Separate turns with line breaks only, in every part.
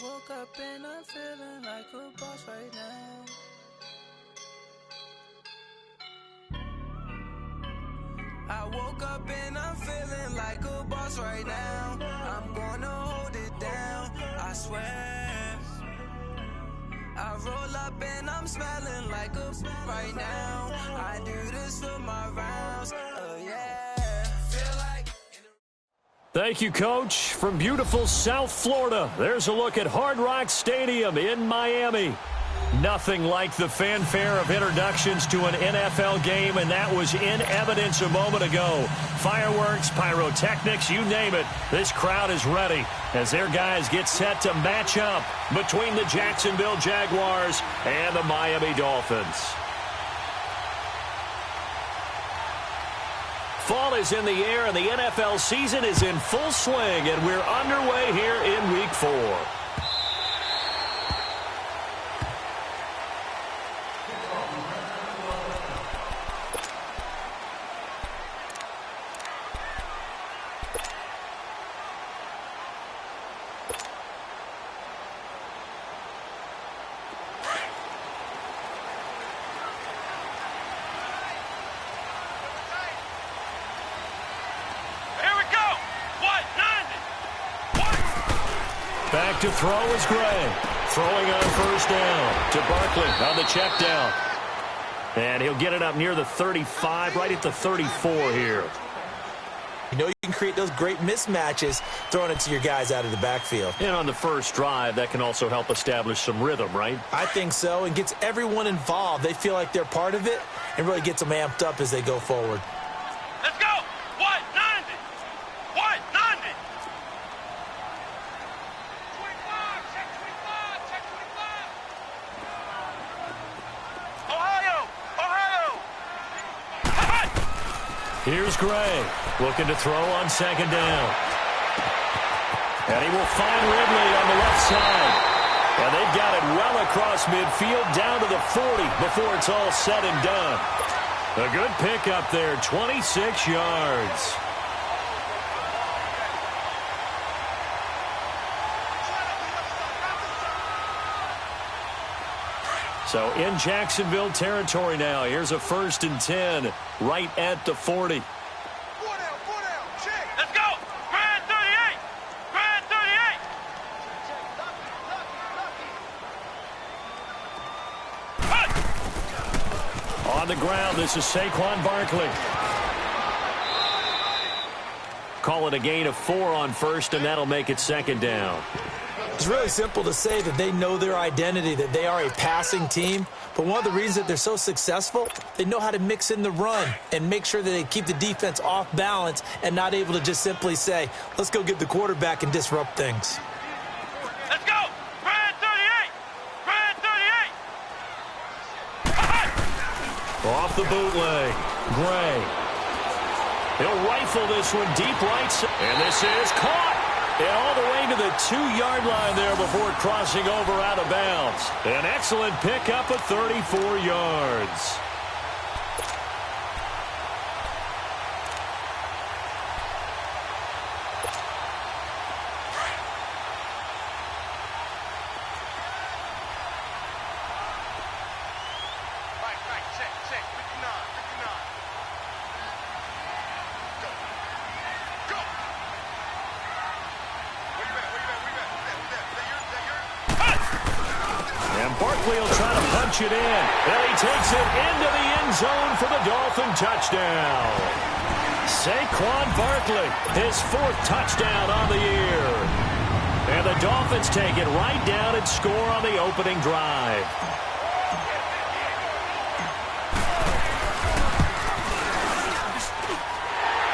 woke up and I'm feeling like a boss right now. I woke up and I'm feeling like a boss right now. I'm gonna hold it down, I swear. I roll up and I'm smelling like a right now. I do this for my rounds, yeah. Feel like.
Thank you, Coach. From beautiful South Florida, there's a look at Hard Rock Stadium in Miami. Nothing like the fanfare of introductions to an NFL game, and that was in evidence a moment ago. Fireworks, pyrotechnics, you name it. This crowd is ready as their guys get set to match up between the Jacksonville Jaguars and the Miami Dolphins. Fall is in the air, and the NFL season is in full swing, and we're underway here in Week 4. Back to throw is Gray. Throwing on first down to Barkley on the check down. And he'll get it up near the 35, right at the 34 here.
You know you can create those great mismatches throwing it to your guys out of the backfield.
And on the first drive, that can also help establish some rhythm, right?
I think so, and gets everyone involved. They feel like they're part of it and really gets them amped up as they go forward.
Let's go! 190! 190!
Here's Gray, looking to throw on second down. And he will find Ridley on the left side. And they've got it well across midfield, down to the 40 before it's all said and done. A good pickup there, 26 yards. So in Jacksonville territory now. Here's a 1st and 10 right at the 40.
Let's go! Grand 38! Grand 38!
On the ground, this is Saquon Barkley. Call it a gain of 4 on first, and that'll make it second down.
It's really simple to say that they know their identity, that they are a passing team. But one of the reasons that they're so successful, they know how to mix in the run and make sure that they keep the defense off balance and not able to just simply say, let's go get the quarterback and disrupt things.
Let's go! Grand 38! Grand 38!
Off the bootleg, Gray. He'll rifle this one deep right side. And this is caught. And all the way to the 2-yard line there before crossing over out of bounds. An excellent pickup of 34 yards. Barkley will try to punch it in. And he takes it into the end zone for the Dolphin touchdown. Saquon Barkley, his 4th touchdown on the year. And the Dolphins take it right down and score on the opening drive.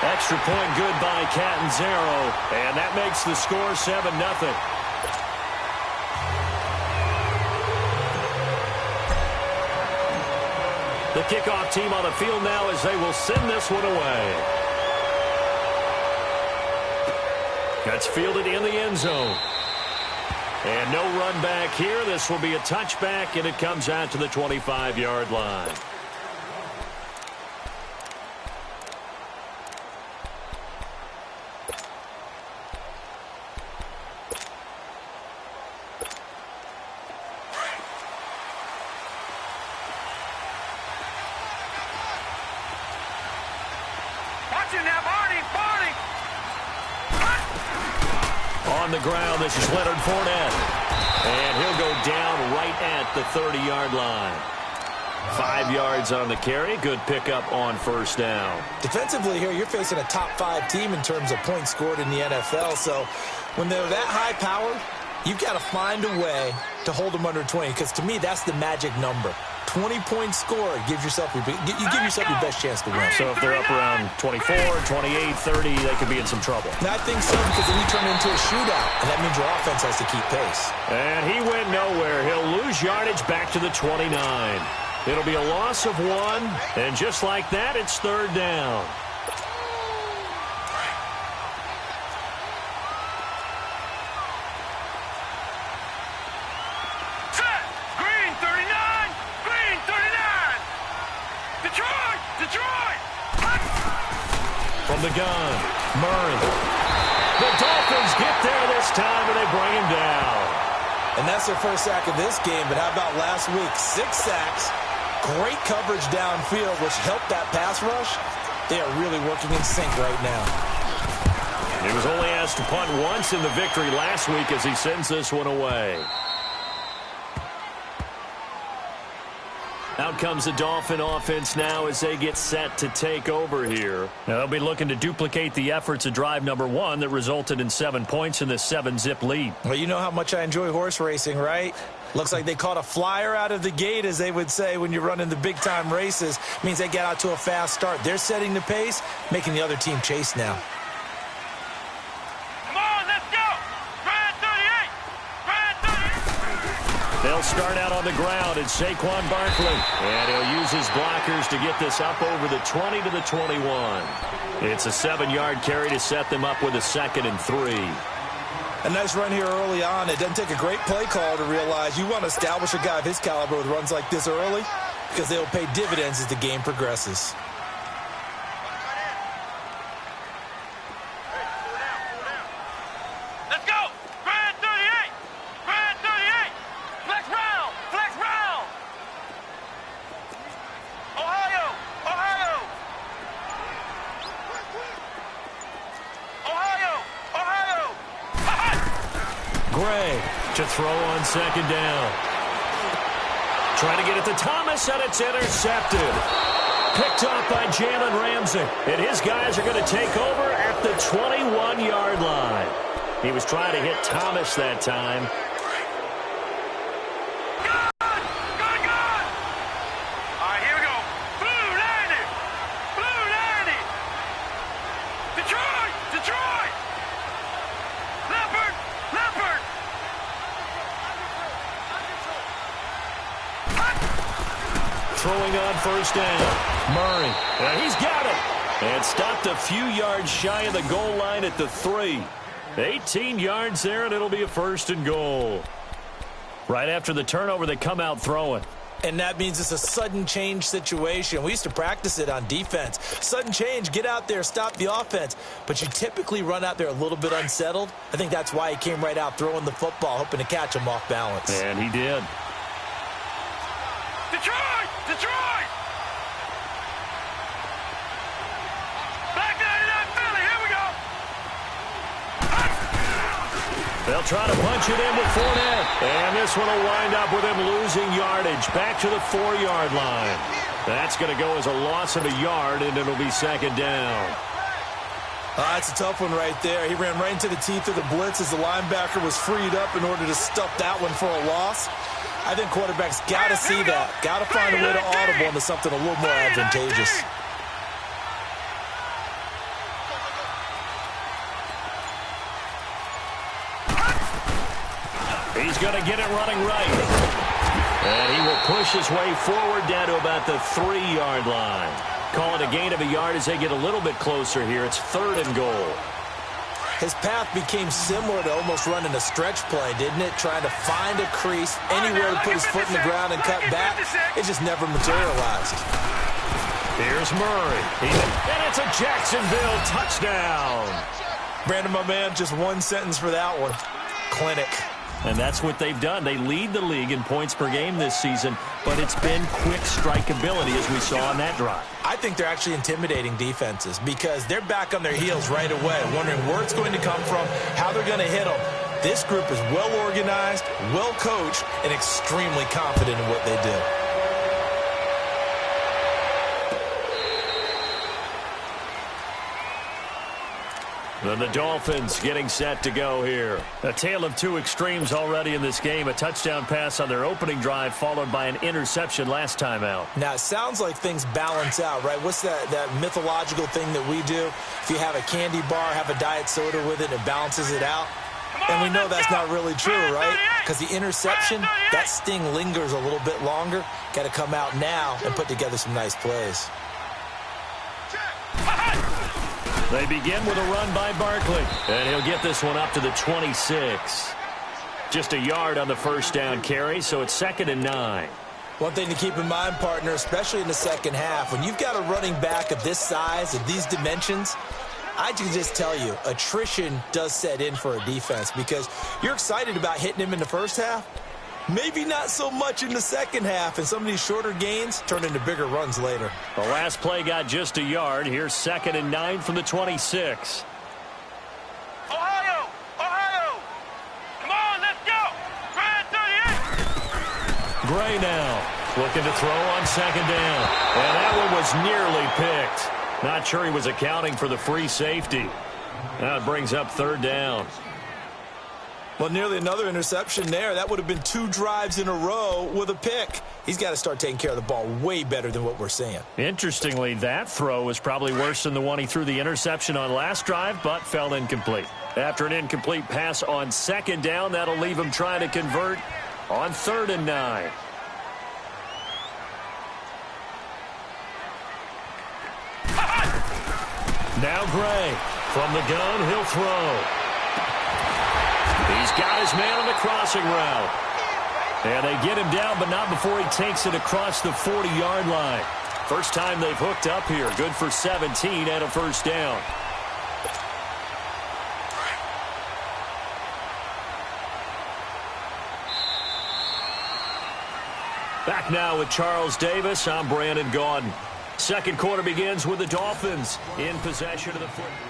Extra point good by Catanzaro. And that makes the score 7-0. The kickoff team on the field now as they will send this one away. That's fielded in the end zone. And no run back here. This will be a touchback, and it comes out to the 25-yard line. On the ground, this is Leonard Fournette. And he'll go down right at the 30-yard line. 5 yards on the carry. Good pickup on first down.
Defensively here, you're facing a top 5 team in terms of points scored in the NFL. So when they're that high powered, you've got to find a way to hold them under 20. Because to me, that's the magic number. 20-point score, you give yourself your best chance to win.
So if they're up around 24, 28, 30, they could be in some trouble.
And I think so, because then you turn it into a shootout, and that means your offense has to keep pace.
And he went nowhere. He'll lose yardage back to the 29. It'll be a loss of 1, and just like that, it's third down. From the gun, Murray. The Dolphins get there this time, and they bring him down.
And that's their first sack of this game, but how about last week? 6 sacks, great coverage downfield, which helped that pass rush. They are really working in sync right now.
He was only asked to punt once in the victory last week as he sends this one away. Out comes the Dolphin offense now as they get set to take over here. Now they'll be looking to duplicate the efforts of drive number 1 that resulted in 7 points in this 7-zip lead.
Well, you know how much I enjoy horse racing, right? Looks like they caught a flyer out of the gate, as they would say when you're running the big-time races. Means they get out to a fast start. They're setting the pace, making the other team chase now.
They'll start out on the ground. It's Saquon Barkley. And he'll use his blockers to get this up over the 20 to the 21. It's a 7-yard carry to set them up with a 2nd and 3.
A nice run here early on. It doesn't take a great play call to realize you want to establish a guy of his caliber with runs like this early, because they'll pay dividends as the game progresses.
To throw on 2nd down. Trying to get it to Thomas, and it's intercepted. Picked off by Jalen Ramsey. And his guys are going to take over at the 21-yard line. He was trying to hit Thomas that time. Throwing on first down. Murray. And he's got it. And stopped a few yards shy of the goal line at the 3. 18 yards there, and it'll be a 1st and goal. Right after the turnover, they come out throwing.
And that means it's a sudden change situation. We used to practice it on defense. Sudden change, get out there, stop the offense. But you typically run out there a little bit unsettled. I think that's why he came right out throwing the football, hoping to catch him off balance.
And he did.
Detroit! Detroit! Back 99 Philly, here we go!
They'll try to punch it in with Fournette. And this one will wind up with him losing yardage back to the 4-yard line. That's going to go as a loss of a yard, and it'll be 2nd down.
That's a tough one right there. He ran right into the teeth of the blitz as the linebacker was freed up in order to stuff that one for a loss. I think quarterbacks got to see that. Got to find a way to audible into something a little more advantageous.
He's going to get it running right. And he will push his way forward down to about the 3-yard line. Call it a gain of a yard as they get a little bit closer here. It's 3rd and goal.
His path became similar to almost running a stretch play, didn't it? Trying to find a crease, anywhere to put his foot in the ground and cut back. It just never materialized.
Here's Murray. And it's a Jacksonville touchdown.
Brandon, my man, just one sentence for that one. Clinic.
And that's what they've done. They lead the league in points per game this season, but it's been quick strikeability as we saw on that drive.
I think they're actually intimidating defenses because they're back on their heels right away, wondering where it's going to come from, how they're going to hit them. This group is well organized, well coached, and extremely confident in what they do.
And the Dolphins getting set to go here. A tale of two extremes already in this game. A touchdown pass on their opening drive followed by an interception last time out.
Now, it sounds like things balance out, right? What's that mythological thing that we do? If you have a candy bar, have a diet soda with it, it balances it out. And we know that's not really true, right? Because the interception, that sting lingers a little bit longer. Got to come out now and put together some nice plays.
They begin with a run by Barkley, and he'll get this one up to the 26. Just a yard on the first down carry, so it's 2nd and 9.
One thing to keep in mind, partner, especially in the second half, when you've got a running back of this size, of these dimensions, I can just tell you, attrition does set in for a defense because you're excited about hitting him in the first half. Maybe not so much in the second half, and some of these shorter gains turn into bigger runs later.
The last play got just a yard. Here's 2nd and 9 from the 26.
Ohio! Ohio! Come on, let's go! Grand 38!
Gray now looking to throw on 2nd down. And that one was nearly picked. Not sure he was accounting for the free safety. Now it brings up 3rd down.
Well, nearly another interception there. That would have been 2 drives in a row with a pick. He's got to start taking care of the ball way better than what we're seeing.
Interestingly, that throw was probably worse than the one he threw the interception on last drive, but fell incomplete. After an incomplete pass on 2nd down, that'll leave him trying to convert on 3rd and 9. Now Gray from the gun, he'll throw. He's got his man on the crossing route. And they get him down, but not before he takes it across the 40-yard line. First time they've hooked up here. Good for 17 and a first down. Back now with Charles Davis. I'm Brandon Gaudin. Second quarter begins with the Dolphins in possession of the football.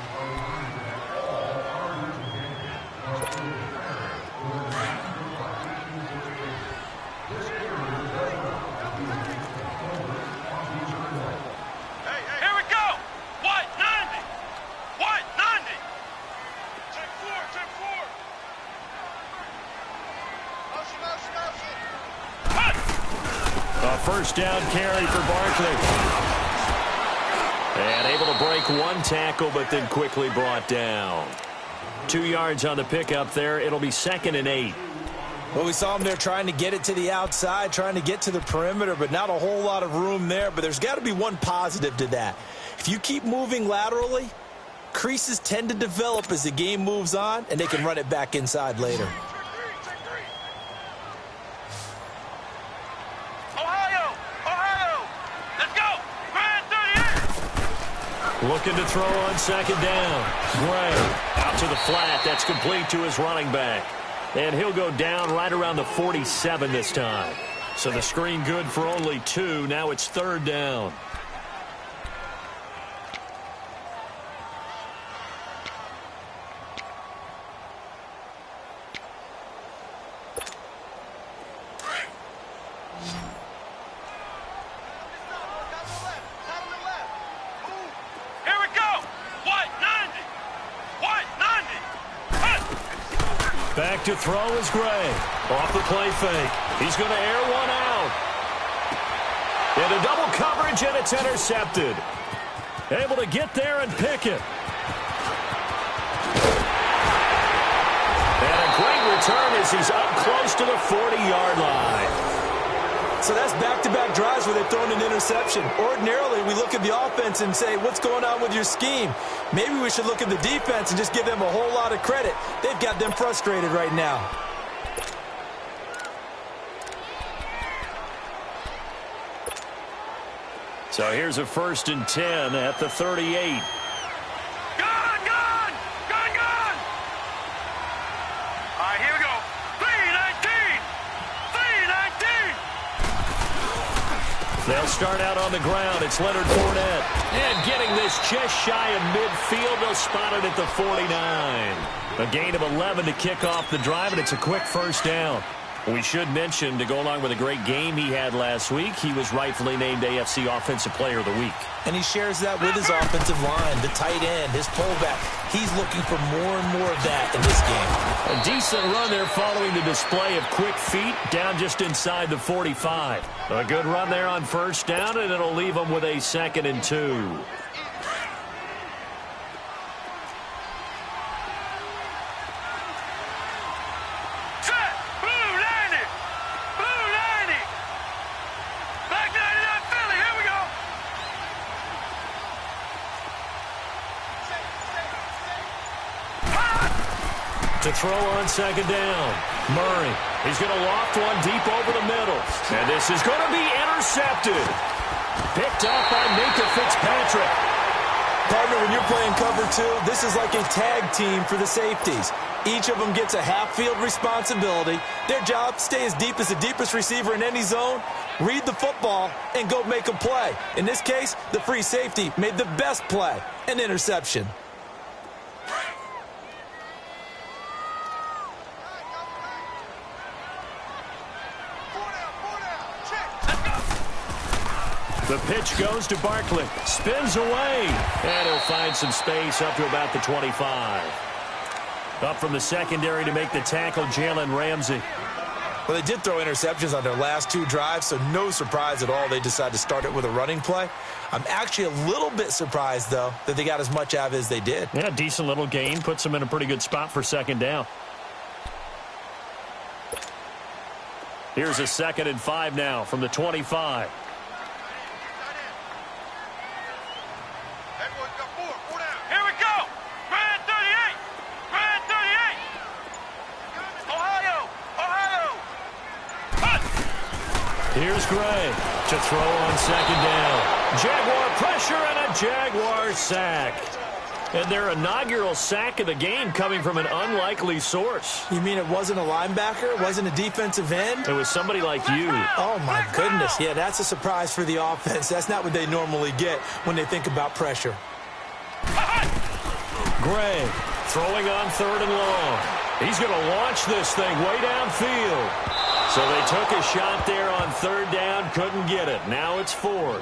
First down carry for Barkley. And able to break one tackle, but then quickly brought down. 2 yards on the pickup there. It'll be 2nd and 8.
Well, we saw him there trying to get it to the outside, trying to get to the perimeter, but not a whole lot of room there. But there's got to be one positive to that. If you keep moving laterally, creases tend to develop as the game moves on, and they can run it back inside later.
Looking to throw on 2nd down. Gray out to the flat. That's complete to his running back. And he'll go down right around the 47 this time. So the screen good for only 2. Now it's 3rd down. Back to throw is Gray. Off the play fake. He's going to air one out. Into double coverage, and it's intercepted. Able to get there and pick it. And a great return as he's up close to the 40-yard line.
So that's back-to-back drives where they've thrown an interception. Ordinarily, we look at the offense and say, what's going on with your scheme? Maybe we should look at the defense and just give them a whole lot of credit. They've got them frustrated right now.
So here's a 1st and 10 at the 38.
Gun! All right, here we go. 3,
They'll start out on the ground. It's Leonard Fournette. And getting this just shy of midfield, they'll spot it at the 49. A gain of 11 to kick off the drive, and it's a quick first down. We should mention, to go along with a great game he had last week, he was rightfully named AFC Offensive Player of the Week.
And he shares that with his offensive line, the tight end, his pullback. He's looking for more and more of that in this game.
A decent run there following the display of quick feet down just inside the 45. A good run there on first down, and it'll leave him with a 2nd and 2. To throw on 2nd down. Murray. He's going to loft one deep over the middle. And this is going to be intercepted. Picked up by Minka Fitzpatrick.
Partner, when you're playing cover 2, this is like a tag team for the safeties. Each of them gets a half-field responsibility. Their job, stay as deep as the deepest receiver in any zone, read the football, and go make a play. In this case, the free safety made the best play, an interception.
The pitch goes to Barkley. Spins away. And he'll find some space up to about the 25. Up from the secondary to make the tackle, Jalen Ramsey.
Well, they did throw interceptions on their last 2 drives, so no surprise at all they decided to start it with a running play. I'm actually a little bit surprised, though, that they got as much out of it as they did.
Yeah, decent little gain. Puts them in a pretty good spot for 2nd down. Here's a 2nd and 5 now from the 25. Here's Gray to throw on 2nd down. Jaguar pressure and a Jaguar sack. And their inaugural sack of the game coming from an unlikely source.
You mean it wasn't a linebacker? It wasn't a defensive end?
It was somebody like you.
Oh, my goodness. Yeah, that's a surprise for the offense. That's not what they normally get when they think about pressure.
Gray throwing on 3rd and long. He's going to launch this thing way downfield. So they took a shot there on 3rd down, couldn't get it. Now it's 4th.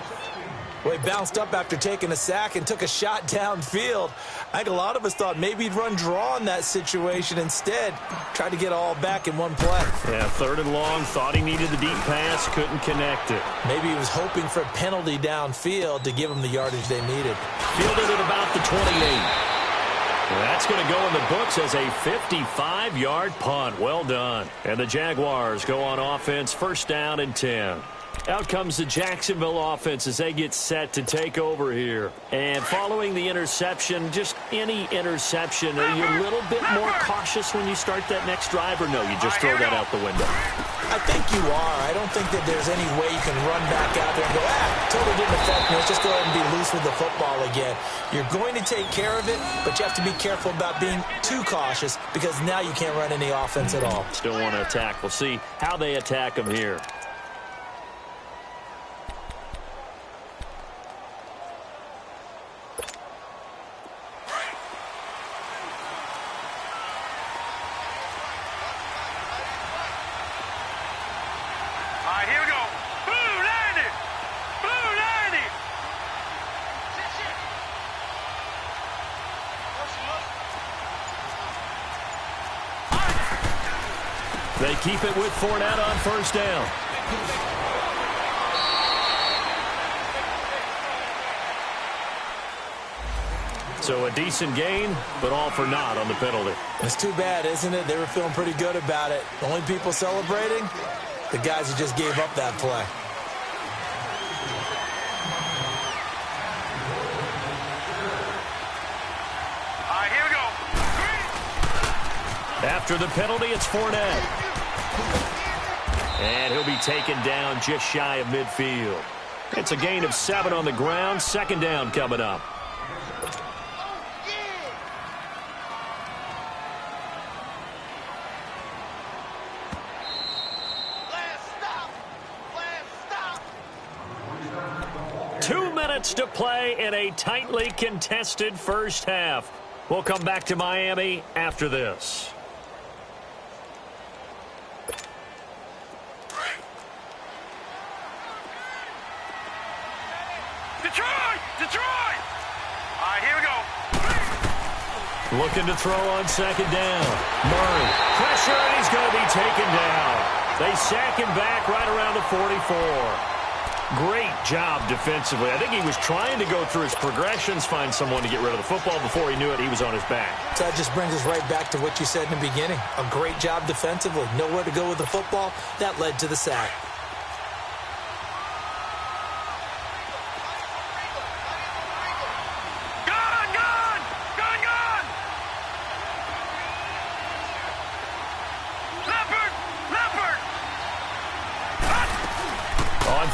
Well, he bounced up after taking a sack and took a shot downfield. I think a lot of us thought maybe he'd run draw in that situation. Instead, tried to get all back in one play.
Yeah, 3rd and long, thought he needed the deep pass, couldn't connect it.
Maybe he was hoping for a penalty downfield to give him the yardage they needed.
Fielded at about the 28. That's going to go in the books as a 55-yard punt. Well done. And the Jaguars go on offense, 1st down and 10. Out comes the Jacksonville offense as they get set to take over here. And following the interception, just any interception, are you a little bit more cautious when you start that next drive, or no, you just throw that out the window?
I think you are. I don't think that there's any way you can run back out there and go, totally didn't affect me. Let's just go ahead and be loose with the football again. You're going to take care of it, but you have to be careful about being too cautious because now you can't run any offense at all.
Still want to attack. We'll see how they attack them here. They keep it with Fournette on 1st down. So a decent gain, but all for naught on the penalty.
It's too bad, isn't it? They were feeling pretty good about it. The only people celebrating, the guys who just gave up that play.
All right, here we go.
After the penalty, it's Fournette. And he'll be taken down just shy of midfield. It's a gain of 7 on the ground. 2nd down coming up. 2 minutes to play in a tightly contested first half. We'll come back to Miami after this.
Detroit! All right, here we go.
Looking to throw on second down. Murray, pressure, and he's going to be taken down. They sack him back right around the 44. Great job defensively. I think he was trying to go through his progressions, find someone to get rid of the football. Before he knew it, he was on his back.
So that just brings us right back to what you said in the beginning. A great job defensively. Nowhere to go with the football. That led to the sack.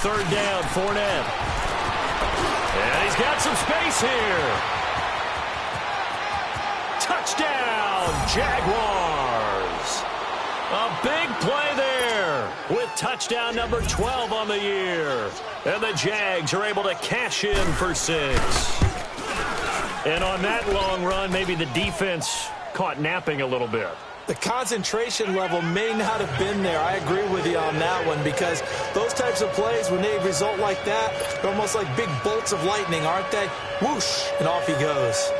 Third down, Fournette. And he's got some space here. Touchdown, Jaguars. A big play there with touchdown number 12 on the year. And the Jags are able to cash in for 6. And on that long run, maybe the defense caught napping a little bit.
The concentration level may not have been there. I agree with you on that one because those types of plays, when they result like that, they're almost like big bolts of lightning, aren't they? Whoosh, and off he goes.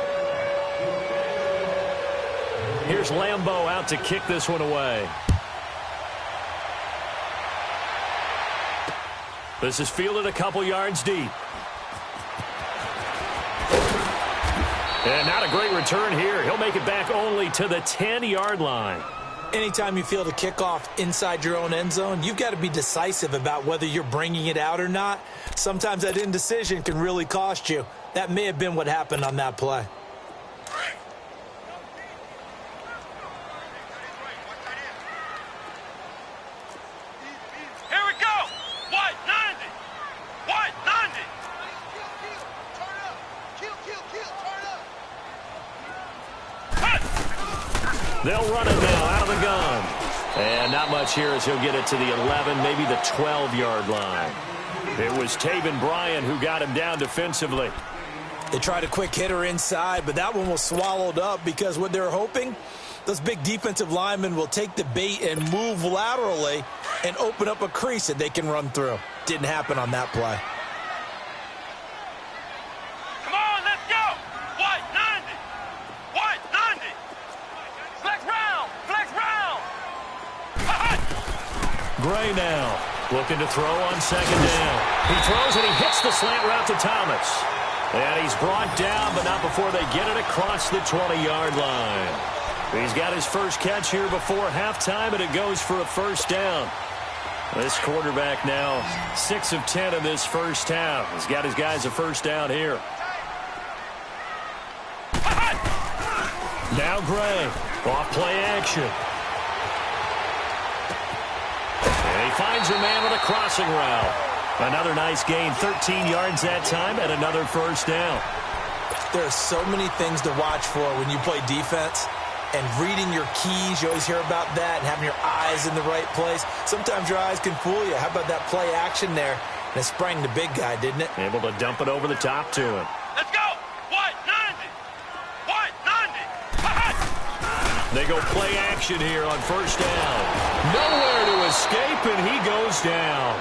Here's Lambeau out to kick this one away. This is fielded a couple yards deep. And not a great return here. He'll make it back only to the 10-yard line.
Anytime you field a kickoff inside your own end zone, you've got to be decisive about whether you're bringing it out or not. Sometimes that indecision can really cost you. That may have been what happened on that play.
Here we go. White 90. White 90.
They'll run it now out of the gun. And not much here as he'll get it to the 11, maybe the 12-yard line. It was Taven Bryan who got him down defensively.
They tried a quick hitter inside, but that one was swallowed up because what they're hoping, those big defensive linemen will take the bait and move laterally and open up a crease that they can run through. Didn't happen on that play.
Come on, let's go. White 90. White 90. Flex round. Flex round.
Gray now looking to throw on second down. He throws and he hits the slant route to Thomas. And he's brought down, but not before they get it across the 20-yard line. He's got his first catch here before halftime, and it goes for a first down. This quarterback now 6 of 10 in this first half. He's got his guys a first down here. Now Gray, off play action. And he finds a man with a crossing route. Another nice gain, 13 yards that time, and another first down.
There are so many things to watch for when you play defense. And reading your keys, you always hear about that, and having your eyes in the right place. Sometimes your eyes can fool you. How about that play action there? And it sprang the big guy, didn't it?
Able to dump it over the top to him.
Let's go. White 90. White 90.
They go play action here on first down. Nowhere to escape, and he goes down.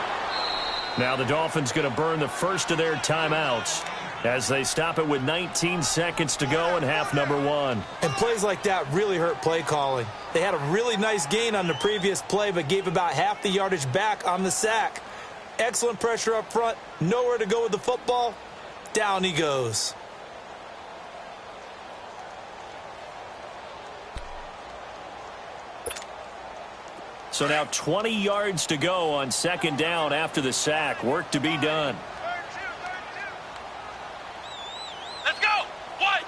Now the Dolphins going to burn the first of their timeouts as they stop it with 19 seconds to go in half number 1.
And plays like that really hurt play calling. They had a really nice gain on the previous play, but gave about half the yardage back on the sack. Excellent pressure up front. Nowhere to go with the football. Down he goes.
So now 20 yards to go on second down after the sack. Work to be done.
Let's go. White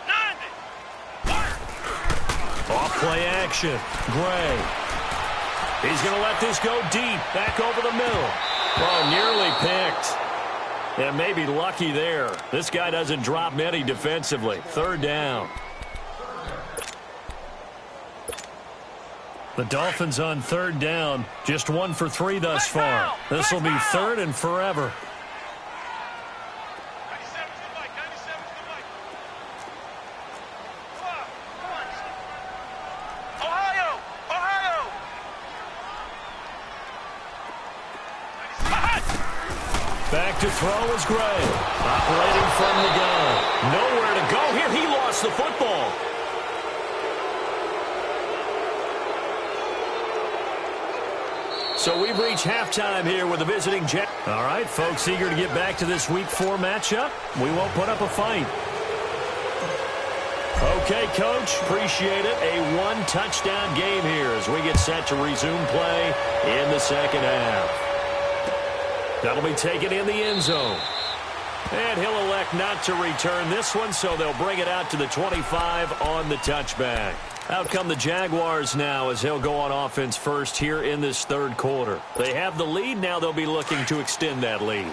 90.
Off play action. Gray. He's going to let this go deep. Back over the middle. Oh, nearly picked. And maybe lucky there. This guy doesn't drop many defensively. Third down. The Dolphins on third down, just 1 for 3 thus far. This will be third and forever. Back to throw is Gray. Operating from the gun. Nowhere to go here. He lost the football. So we've reached halftime here with the visiting Jack. All right, folks, eager to get back to this Week 4 matchup. We won't put up a fight. Okay, Coach, appreciate it. A one-touchdown game here as we get set to resume play in the second half. That'll be taken in the end zone. And he'll elect not to return this one, so they'll bring it out to the 25 on the touchback. Out come the Jaguars now as he'll go on offense first here in this third quarter. They have the lead. Now they'll be looking to extend that lead.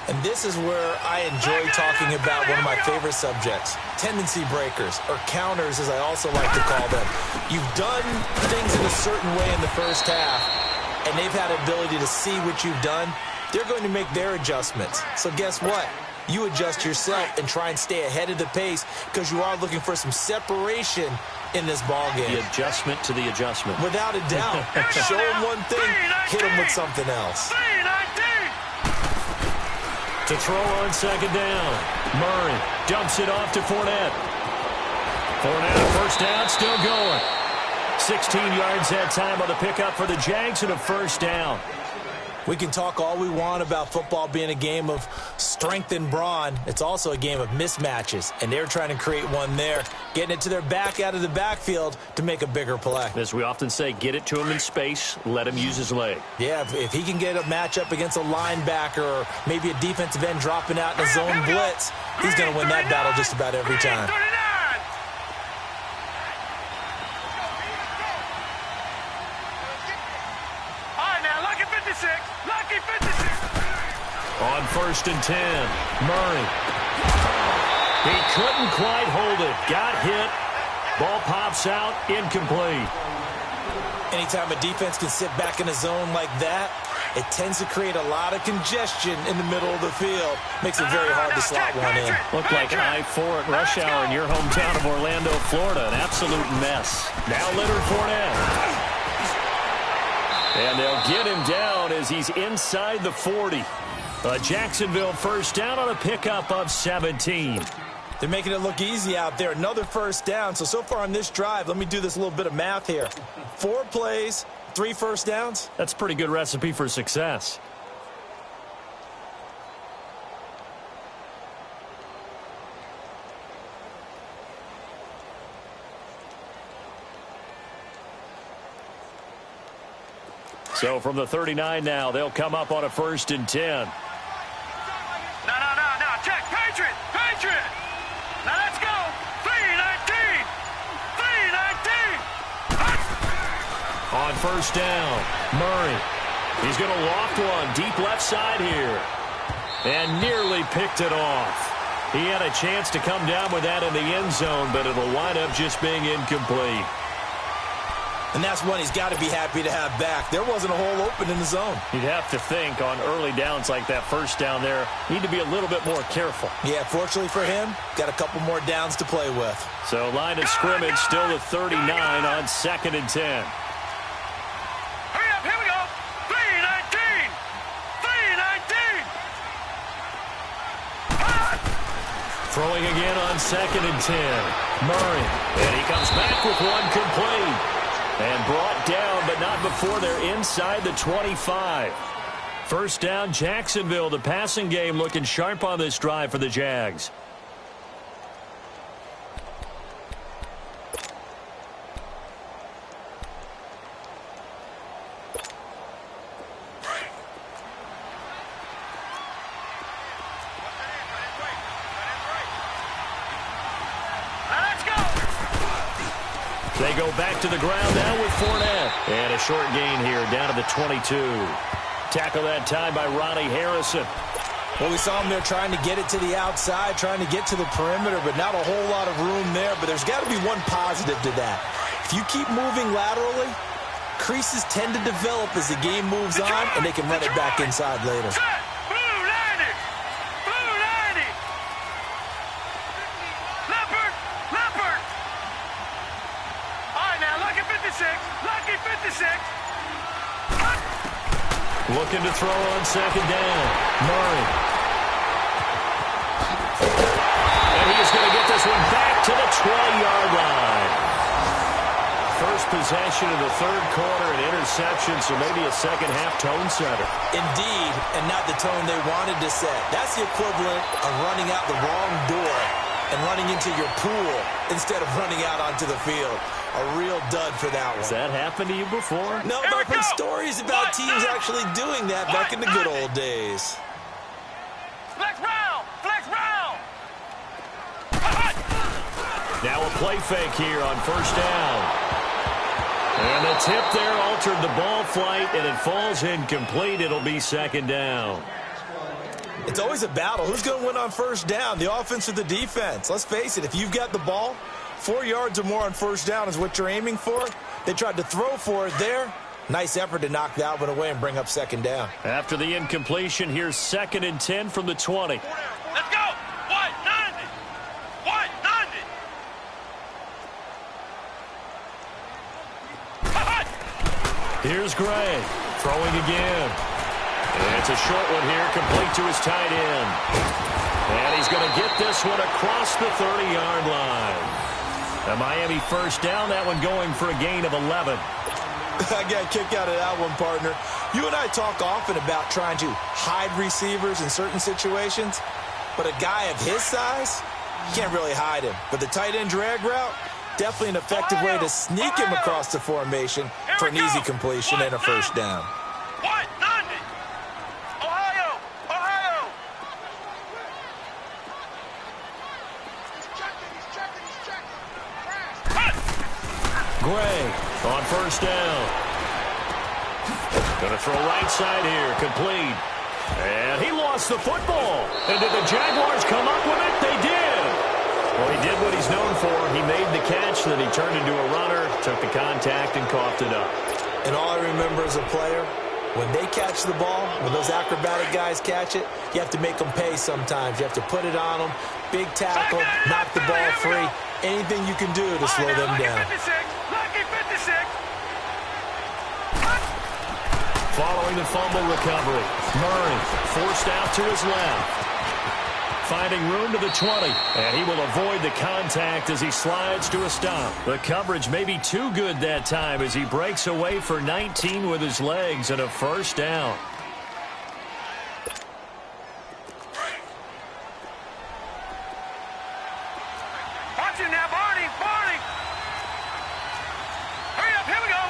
And this is where I enjoy talking about one of my favorite subjects, tendency breakers, or counters as I also like to call them. You've done things in a certain way in the first half, and they've had the ability to see what you've done. They're going to make their adjustments. So guess what? You adjust yourself and try and stay ahead of the pace because you are looking for some separation in this ball game.
The adjustment to the adjustment.
Without a doubt. Show them one thing, hit them with something else.
To throw on second down. Murray dumps it off to Fournette. Fournette, first down, still going. 16 yards that time on the pickup for the Jags and a first down.
We can talk all we want about football being a game of strength and brawn. It's also a game of mismatches, and they're trying to create one there, getting it to their back out of the backfield to make a bigger play.
As we often say, get it to him in space, let him use his leg.
Yeah, if he can get a matchup against a linebacker or maybe a defensive end dropping out in a zone blitz, he's going to win that battle just about every time.
On first and 10, Murray. He couldn't quite hold it. Got hit. Ball pops out, incomplete.
Anytime a defense can sit back in a zone like that, it tends to create a lot of congestion in the middle of the field. Makes it very hard to slot one in.
Looked like I-4 at rush hour in your hometown of Orlando, Florida. An absolute mess. Now Leonard Fournette. And they'll get him down as he's inside the 40. Jacksonville first down on a pickup of 17.
They're making it look easy out there. Another first down. So far on this drive, let me do this little bit of math here. 4 plays, 3 first downs.
That's a pretty good recipe for success. So from the 39 now, they'll come up on a first and 10.
No. Check. Patriot. Now let's go. 3-19.
On first down, Murray. He's going to loft one deep left side here. And nearly picked it off. He had a chance to come down with that in the end zone, but it'll wind up just being incomplete.
And that's one he's got to be happy to have back. There wasn't a hole open in the zone.
You'd have to think on early downs like that first down there, need to be a little bit more careful.
Yeah, fortunately for him, got a couple more downs to play with.
So line of scrimmage still at 39 on second and 10.
Hurry up, here we go. 3-19.
Throwing again on second and 10. Murray, and he comes back with one complete. And brought down, but not before they're inside the 25. First down, Jacksonville. The passing game looking sharp on this drive for the Jags. They go back to the ground now with Fournette. And a short gain here down to the 22. Tackle that time by Ronnie Harrison.
Well, we saw him there trying to get it to the outside, trying to get to the perimeter, but not a whole lot of room there. But there's got to be one positive to that. If you keep moving laterally, creases tend to develop as the game moves on, and they can run it back inside later.
Looking to throw on second down. Murray. And he is going to get this one back to the 20-yard line. First possession of the third quarter, an interception, so maybe a second-half tone setter.
Indeed, and not the tone they wanted to set. That's the equivalent of running out the wrong door and running into your pool instead of running out onto the field. A real dud for that one.
Has that happened to you before?
No, but I've heard stories about teams actually doing that back in the good old days.
Flex round! Flex round!
Now a play fake here on first down. And the tip there altered the ball flight, and it falls incomplete. It'll be second down.
It's always a battle. Who's going to win on first down, the offense or the defense? Let's face it, if you've got the ball, 4 yards or more on first down is what you're aiming for. They tried to throw for it there. Nice effort to knock that one away and bring up second down.
After the incompletion, here's 2nd and 10 from the 20.
Let's go! White 90! White 90!
Here's Gray, throwing again. And it's a short one here, complete to his tight end. And he's going to get this one across the 30-yard line. A Miami first down, that one going for a gain of 11.
I got a kick out of that one, partner. You and I talk often about trying to hide receivers in certain situations, but a guy of his size, you can't really hide him. But the tight end drag route, definitely an effective way to sneak him across the formation for an easy completion and a first down.
White 90! Ohio! Ohio!
Gray on first down. Going to throw right side here, complete. And he lost the football. And did the Jaguars come up with it? They did. Well, he did what he's known for. He made the catch, then he turned into a runner, took the contact, and coughed it up.
And all I remember as a player, when they catch the ball, when those acrobatic guys catch it, you have to make them pay sometimes. You have to put it on them, big tackle, knock the ball free. Anything you can do to slow them down.
Lucky 56!
Following the fumble recovery, Murray forced out to his left. Finding room to the 20, and he will avoid the contact as he slides to a stop. The coverage may be too good that time as he breaks away for 19 with his legs and a first down.
Watch it now, Barney! Barney! Hurry up, here we go!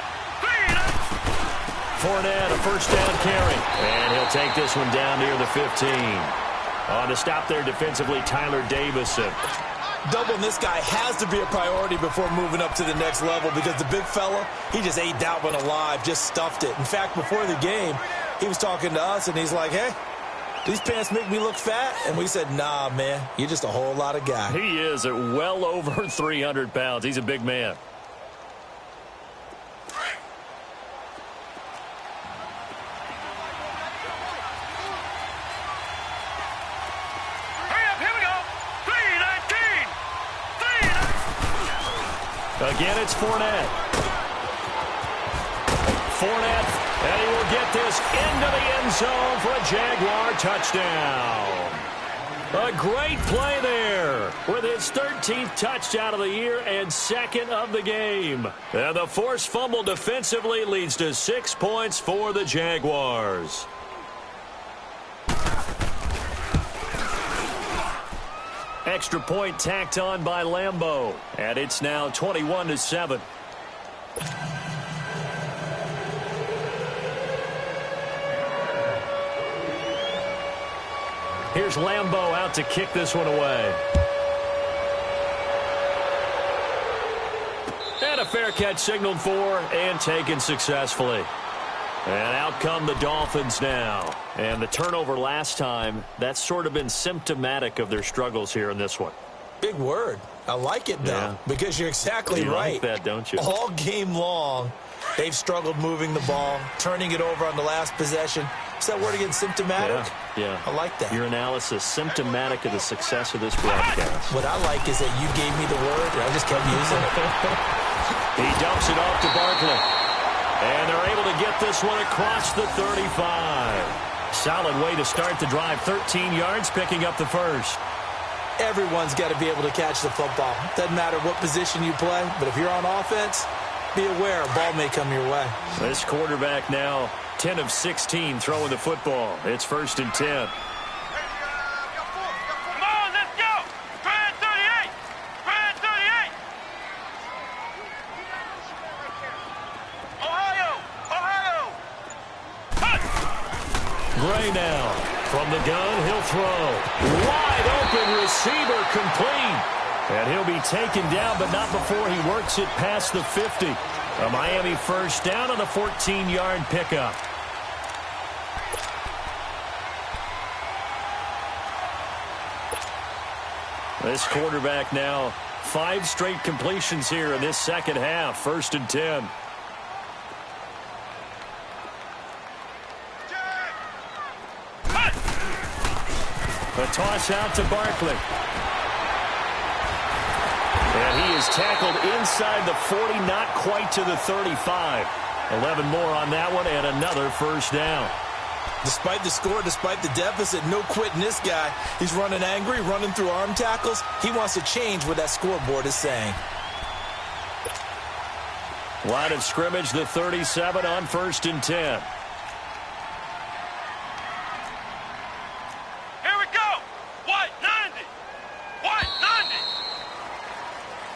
Fournette, a first down carry, and he'll take this one down near the 15. On to stop there defensively, Tyler Davison.
Doubling this guy has to be a priority before moving up to the next level because the big fella, he just ate that one alive, just stuffed it. In fact, before the game, he was talking to us, and he's like, hey, these pants make me look fat? And we said, nah, man, you're just a whole lot of guy.
He is at well over 300 pounds. He's a big man. Again, it's Fournette. Fournette, and he will get this into the end zone for a Jaguar touchdown. A great play there with his 13th touchdown of the year and 2nd of the game. And the forced fumble defensively leads to 6 points for the Jaguars. Extra point tacked on by Lambeau, and it's now 21-7. Here's Lambeau out to kick this one away. And a fair catch signaled for and taken successfully. And out come the Dolphins now. And the turnover last time, that's sort of been symptomatic of their struggles here in this one.
Big word. I like it, though, because you're exactly right.
You like that, don't you?
All game long, they've struggled moving the ball, turning it over on the last possession. Is that word again, symptomatic?
Yeah.
I like that.
Your analysis, symptomatic of the success of this broadcast.
What I like is that you gave me the word, and I just kept using it.
He dumps it off to Barkley. And they're able to get this one across the 35. Solid way to start the drive. 13 yards, picking up the first.
Everyone's got to be able to catch the football. Doesn't matter what position you play, but if you're on offense, be aware a ball may come your way.
This quarterback now 10 of 16 throwing the football. It's 1st and 10. Gray now from the gun. He'll throw. Wide open receiver, complete. And he'll be taken down, but not before he works it past the 50. A Miami first down on a 14-yard pickup. This quarterback now 5 straight completions here in this second half. 1st and 10. A toss out to Barkley. And he is tackled inside the 40, not quite to the 35. 11 more on that one, and another first down.
Despite the score, despite the deficit, no quitting this guy. He's running angry, running through arm tackles. He wants to change what that scoreboard is saying.
Line of scrimmage, the 37 on 1st and 10.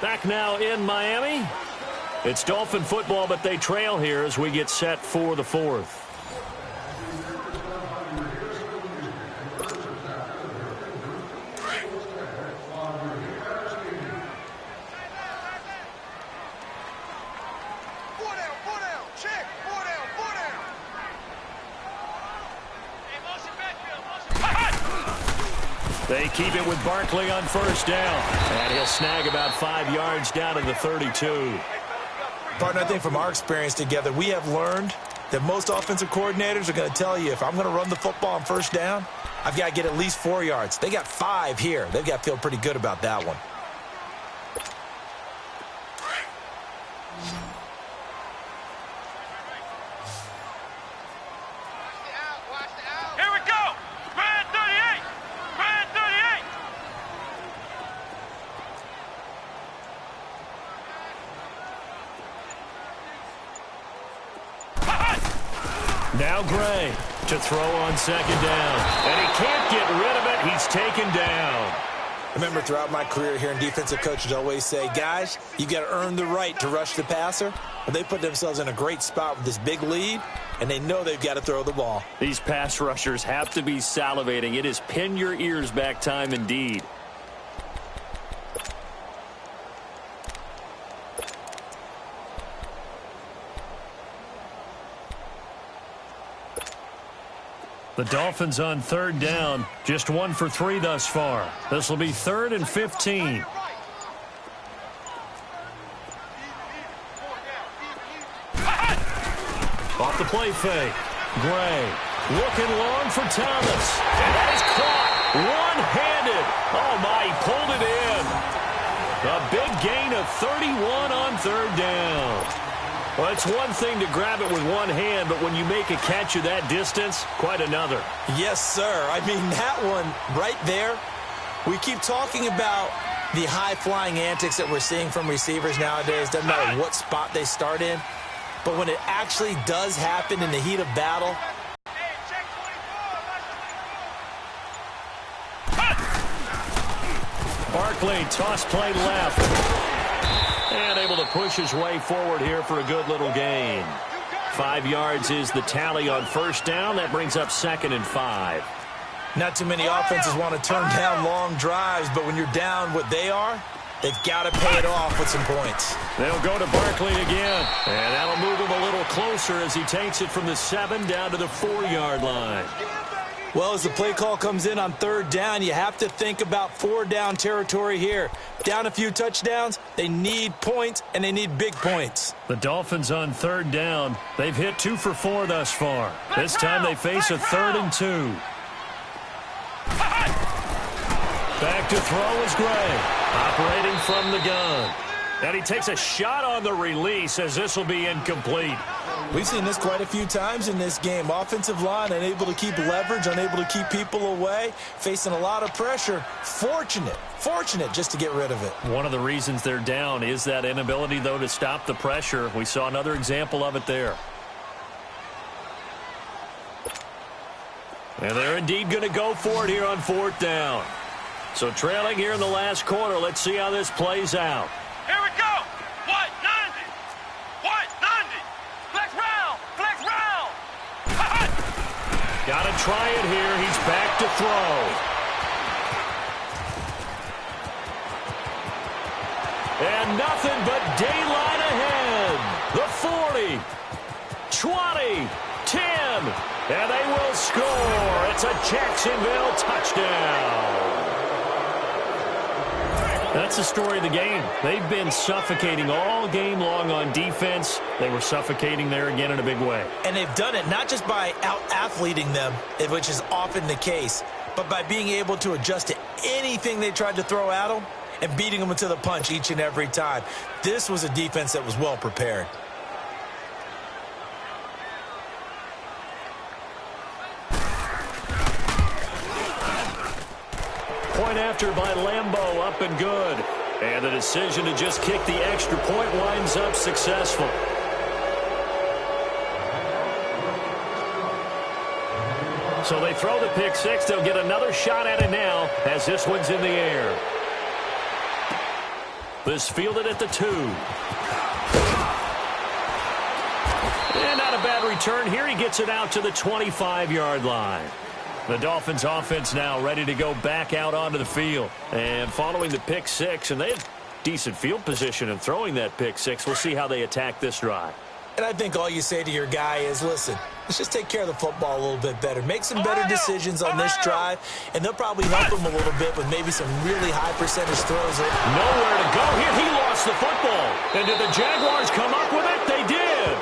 Back now in Miami. It's Dolphin football, but they trail here as we get set for the 4th. They keep it with Barkley on 1st down. And he'll snag about 5 yards down to the 32.
Partner, I think from our experience together, we have learned that most offensive coordinators are going to tell you, if I'm going to run the football on 1st down, I've got to get at least 4 yards. They got 5 here. They've got to feel pretty good about that one.
Now Gray to throw on 2nd down. And he can't get rid of it. He's taken down.
Remember, throughout my career here, and defensive coaches always say, guys, you got to earn the right to rush the passer. Well, they put themselves in a great spot with this big lead, and they know they've got to throw the ball.
These pass rushers have to be salivating. It is pin your ears back time indeed. The Dolphins on 3rd down, just 1 for 3 thus far. This will be 3rd and 15. Off the play fake. Gray looking long for Thomas. And that is caught one-handed. Oh, my, he pulled it in. A big gain of 31 on 3rd down. Well, it's one thing to grab it with one hand, but when you make a catch of that distance, quite another.
Yes, sir. I mean, that one right there, we keep talking about the high-flying antics that we're seeing from receivers nowadays. Doesn't matter what spot they start in. But when it actually does happen in the heat of battle,
Barkley, toss play left. And able to push his way forward here for a good little gain. 5 yards is the tally on 1st down. That brings up 2nd and 5.
Not too many offenses want to turn down long drives, but when you're down what they are, they've got to pay it off with some points.
They'll go to Barkley again. And that'll move him a little closer as he takes it from the 7 down to the 4-yard line.
Well, as the play call comes in on 3rd down, you have to think about 4-down territory here. Down a few touchdowns, they need points, and they need big points.
The Dolphins on 3rd down. They've hit 2 for 4 thus far. This time they face a 3rd and 2. Back to throw is Gray, operating from the gun. And he takes a shot on the release as this will be incomplete.
We've seen this quite a few times in this game. Offensive line unable to keep leverage, unable to keep people away, facing a lot of pressure. Fortunate just to get rid of it.
One of the reasons they're down is that inability, though, to stop the pressure. We saw another example of it there. And they're indeed going to go for it here on 4th down. So trailing here in the last quarter. Let's see how this plays out.
Here we go. White 90. White 90. Flex round. Flex round.
Got to try it here. He's back to throw. And nothing but daylight ahead. The 40, 20, 10, and they will score. It's a Jacksonville touchdown. That's the story of the game. They've been suffocating all game long on defense. They were suffocating there again in a big way.
And they've done it not just by out-athleting them, which is often the case, but by being able to adjust to anything they tried to throw at them and beating them to the punch each and every time. This was a defense that was well prepared.
Point after by Lambeau, up and good. And the decision to just kick the extra point winds up successful. So they throw the pick six. They'll get another shot at it now as this one's in the air. This fielded at the 2. And not a bad return here. He gets it out to the 25-yard line. The Dolphins offense now ready to go back out onto the field. And following the pick six, and they had decent field position in throwing that pick six. We'll see how they attack this drive.
And I think all you say to your guy is, listen, let's just take care of the football a little bit better. Make some better decisions on this drive, and they'll probably help him a little bit with maybe some really high percentage throws.
Nowhere to go here. He lost the football. And did the Jaguars come up with it? They did.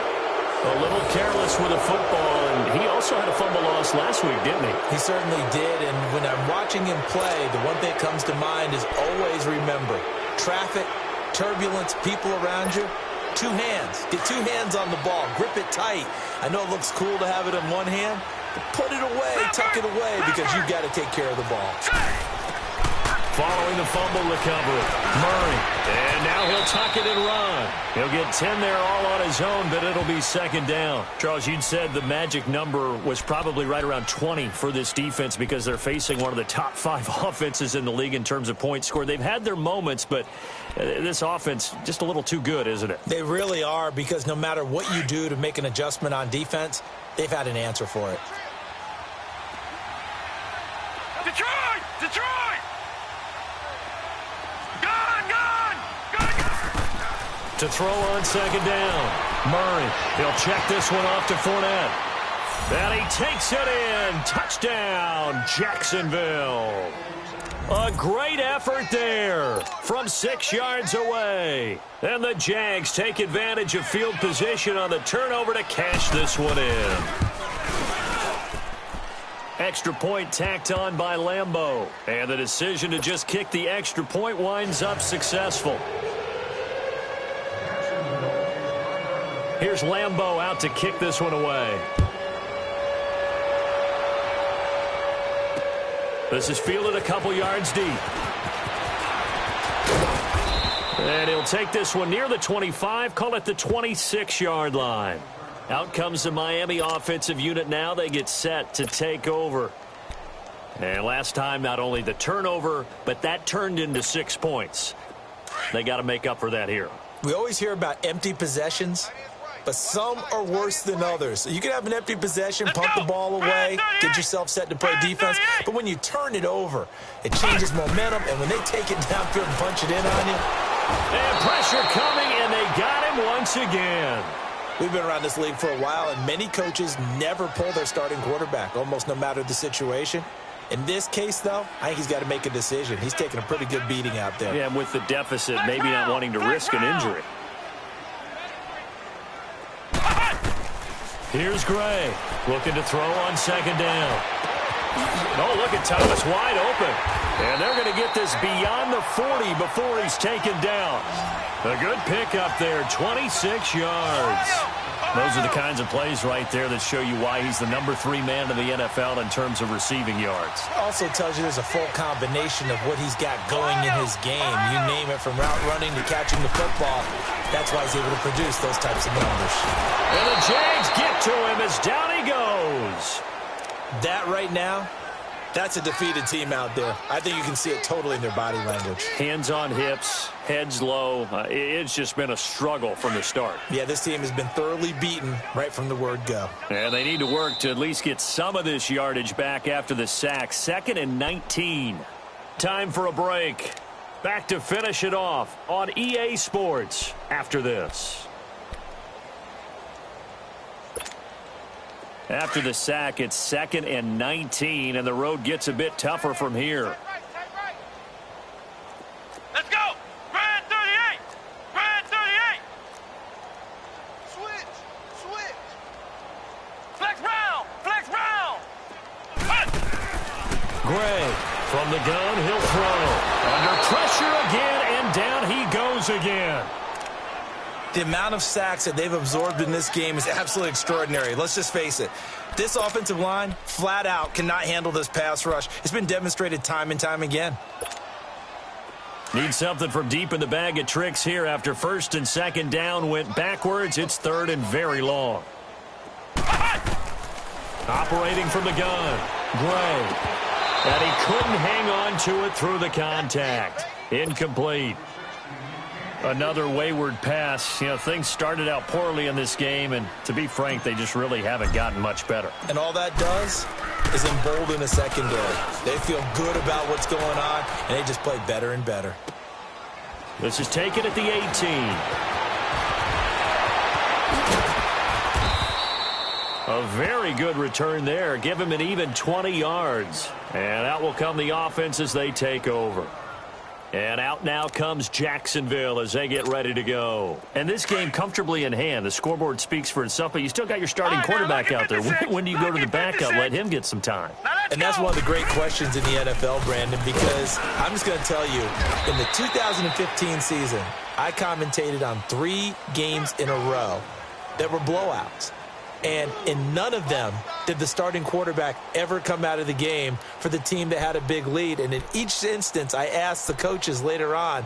A little careless with the football, and he also had a fumble loss last week, didn't he?
He certainly did, and when I'm watching him play, the one thing that comes to mind is always remember, traffic, turbulence, people around you, 2 hands. Get 2 hands on the ball. Grip it tight. I know it looks cool to have it in one hand, but put it away, tuck it away, because you've got to take care of the ball.
Following the fumble recovery, Murray. And now he'll tuck it and run. He'll get 10 there all on his own, but it'll be 2nd down. Charles, you'd said the magic number was probably right around 20 for this defense because they're facing one of the top 5 offenses in the league in terms of points scored. They've had their moments, but this offense just a little too good, isn't it?
They really are, because no matter what you do to make an adjustment on defense, they've had an answer for it.
Detroit! Detroit!
To throw on 2nd down. Murray, he'll check this one off to Fournette. And he takes it in. Touchdown, Jacksonville. A great effort there from 6 yards away. And the Jags take advantage of field position on the turnover to cash this one in. Extra point tacked on by Lambeau. And the decision to just kick the extra point winds up successful. Here's Lambeau out to kick this one away. This is fielded a couple yards deep. And he'll take this one near the 25, call it the 26-yard line. Out comes the Miami offensive unit now. They get set to take over. And last time, not only the turnover, but that turned into 6 points. They got to make up for that here.
We always hear about empty possessions, but some are worse than others. So you can have an empty possession, pump the ball away, get yourself set to play defense. But when you turn it over, it changes momentum. And when they take it downfield and punch it in on you.
And pressure coming, and they got him once again.
We've been around this league for a while, and many coaches never pull their starting quarterback, almost no matter the situation. In this case, though, I think he's got to make a decision. He's taking a pretty good beating out there.
Yeah, with the deficit, maybe not wanting to risk an injury. Here's Gray, looking to throw on 2nd down. Oh, look at Thomas wide open. And they're going to get this beyond the 40 before he's taken down. A good pickup there, 26 yards. Those are the kinds of plays right there that show you why he's the #3 man in the NFL in terms of receiving yards.
Also tells you there's a full combination of what he's got going in his game. You name it, from route running to catching the football. That's why he's able to produce those types of numbers.
And the Jags get to him as down he goes.
That right now, that's a defeated team out there. I think you can see it totally in their body language.
Hands on hips, heads low. It's just been a struggle from the start.
Yeah, this team has been thoroughly beaten right from the word go.
And they need to work to at least get some of this yardage back after the sack. 2nd and 19. Time for a break. Back to finish it off on EA Sports after this. After the sack, it's 2nd and 19, and the road gets a bit tougher from here.
Let's go! Grand 38! Grand 38! Switch! Flex round! Flex round!
Gray from the gun, he'll throw. Under pressure again, and down he goes again.
The amount of sacks that they've absorbed in this game is absolutely extraordinary. Let's just face it. This offensive line, flat out, cannot handle this pass rush. It's been demonstrated time and time again.
Need something from deep in the bag of tricks here after 1st and 2nd down went backwards. It's 3rd and very long. Operating from the gun, Gray. And he couldn't hang on to it through the contact. Incomplete. Another wayward pass. You know, things started out poorly in this game, and to be frank, they just really haven't gotten much better.
And all that does is embolden a secondary. They feel good about what's going on, and they just play better and better.
This is taken at the 18. A very good return there. Give him an even 20 yards. And out will come the offense as they take over. And out now comes Jacksonville as they get ready to go. And this game comfortably in hand. The scoreboard speaks for itself, but you still got your starting quarterback out there. When do you go to the backup? Let him get some time.
And that's one of the great questions in the NFL, Brandon, because I'm just going to tell you, in the 2015 season, I commentated on 3 games in a row that were blowouts. And in none of them did the starting quarterback ever come out of the game for the team that had a big lead. And in each instance, I asked the coaches later on,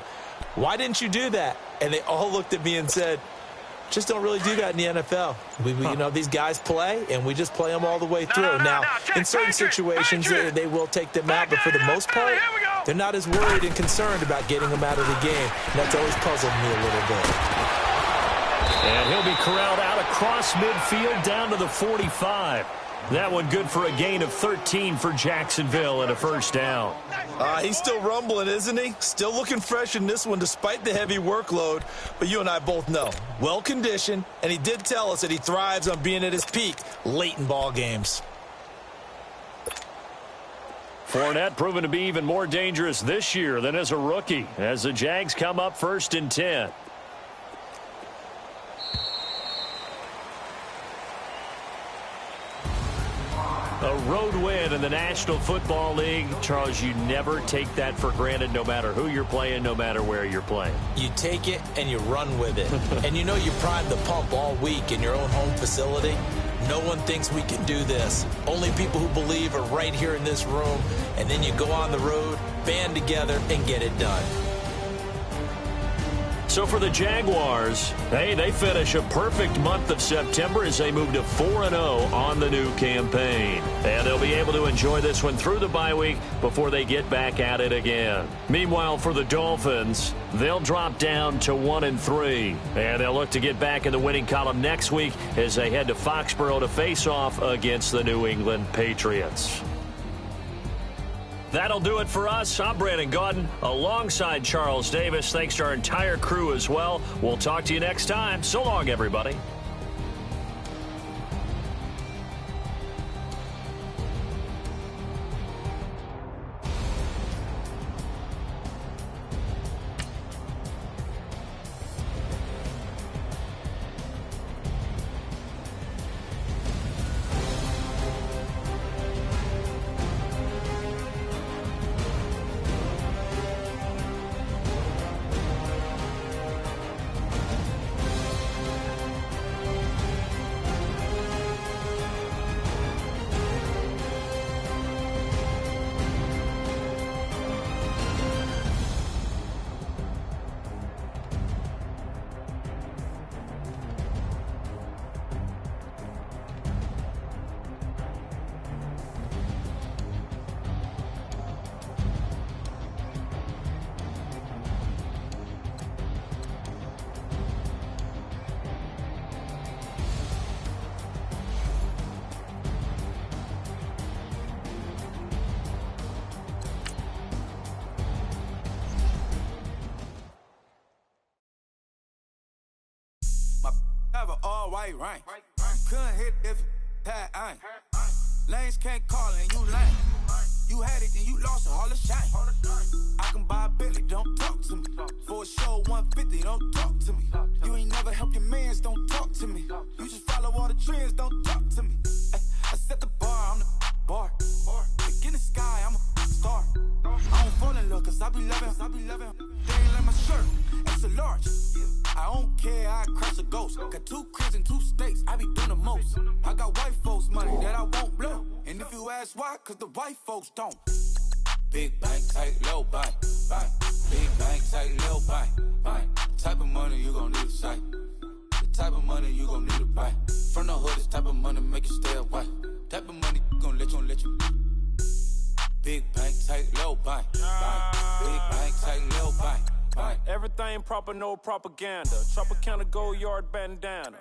why didn't you do that? And they all looked at me and said, just don't really do that in the NFL. You know, these guys play, and we just play them all the way through. Now, in certain situations, they will take them out, but for the most part, they're not as worried and concerned about getting them out of the game. And that's always puzzled me a little bit.
And he'll be corralled out across midfield down to the 45. That one good for a gain of 13 for Jacksonville and a 1st down.
He's still rumbling, isn't he? Still looking fresh in this one despite the heavy workload. But you and I both know, well-conditioned, and he did tell us that he thrives on being at his peak late in ball games.
Fournette proven to be even more dangerous this year than as a rookie as the Jags come up 1st and 10. A road win in the National Football League. Charles, you never take that for granted no matter who you're playing, no matter where you're playing.
You take it and you run with it. And you know you primed the pump all week in your own home facility. No one thinks we can do this. Only people who believe are right here in this room. And then you go on the road, band together, and get it done.
So for the Jaguars, hey, they finish a perfect month of September as they move to 4-0 on the new campaign. And they'll be able to enjoy this one through the bye week before they get back at it again. Meanwhile, for the Dolphins, they'll drop down to 1-3. And they'll look to get back in the winning column next week as they head to Foxborough to face off against the New England Patriots. That'll do it for us. I'm Brandon Gaudin alongside Charles Davis. Thanks to our entire crew as well. We'll talk to you next time. So long, everybody.
an all-white rank. Couldn't hit if it had ain't. Lanes can't call and you lame. You had it and you lost it, all the shine. I can buy a Bentley, don't talk to me. For a show 150, don't talk to me. You ain't never help your mans, don't talk to me. You just follow all the trends, don't talk to me. I set the bar, I'm the bar. Look in the sky, I'm a star. I don't fall in love, cause I be loving. They ain't like my shirt, extra large. I don't care, I crush a ghost. Got 2 cribs and 2 states, I be doing the most. I got white folks money that I won't blow. And if you ask why, cause the white folks don't. Big bank, tight, low bank, bank. Big bank, tight, low bank, bank. Type of money you gon' need a sight. The type of money you gon' need to buy. From the hood, this type of money make you stay away. Type of money gon' let you. Big bank, tight, low bank, bank. Big bank, tight, low bank, bank.
Everything proper, no propaganda. Tropicana gold yard bandana.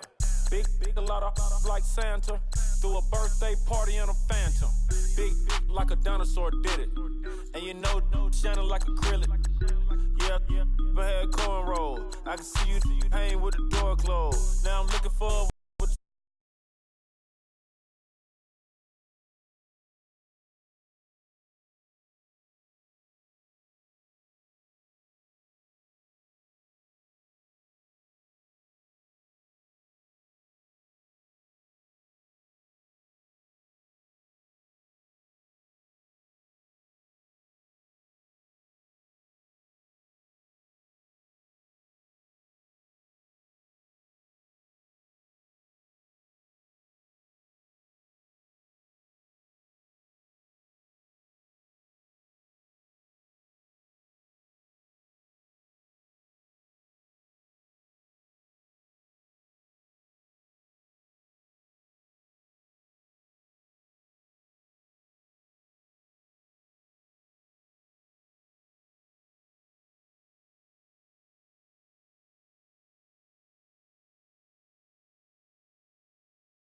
Big, a lot of like Santa. Threw a birthday party in a phantom. Big like a dinosaur did it. And you know, shining like acrylic. Yeah, I had cornrows. I can see you hang with the door closed. Now I'm looking for a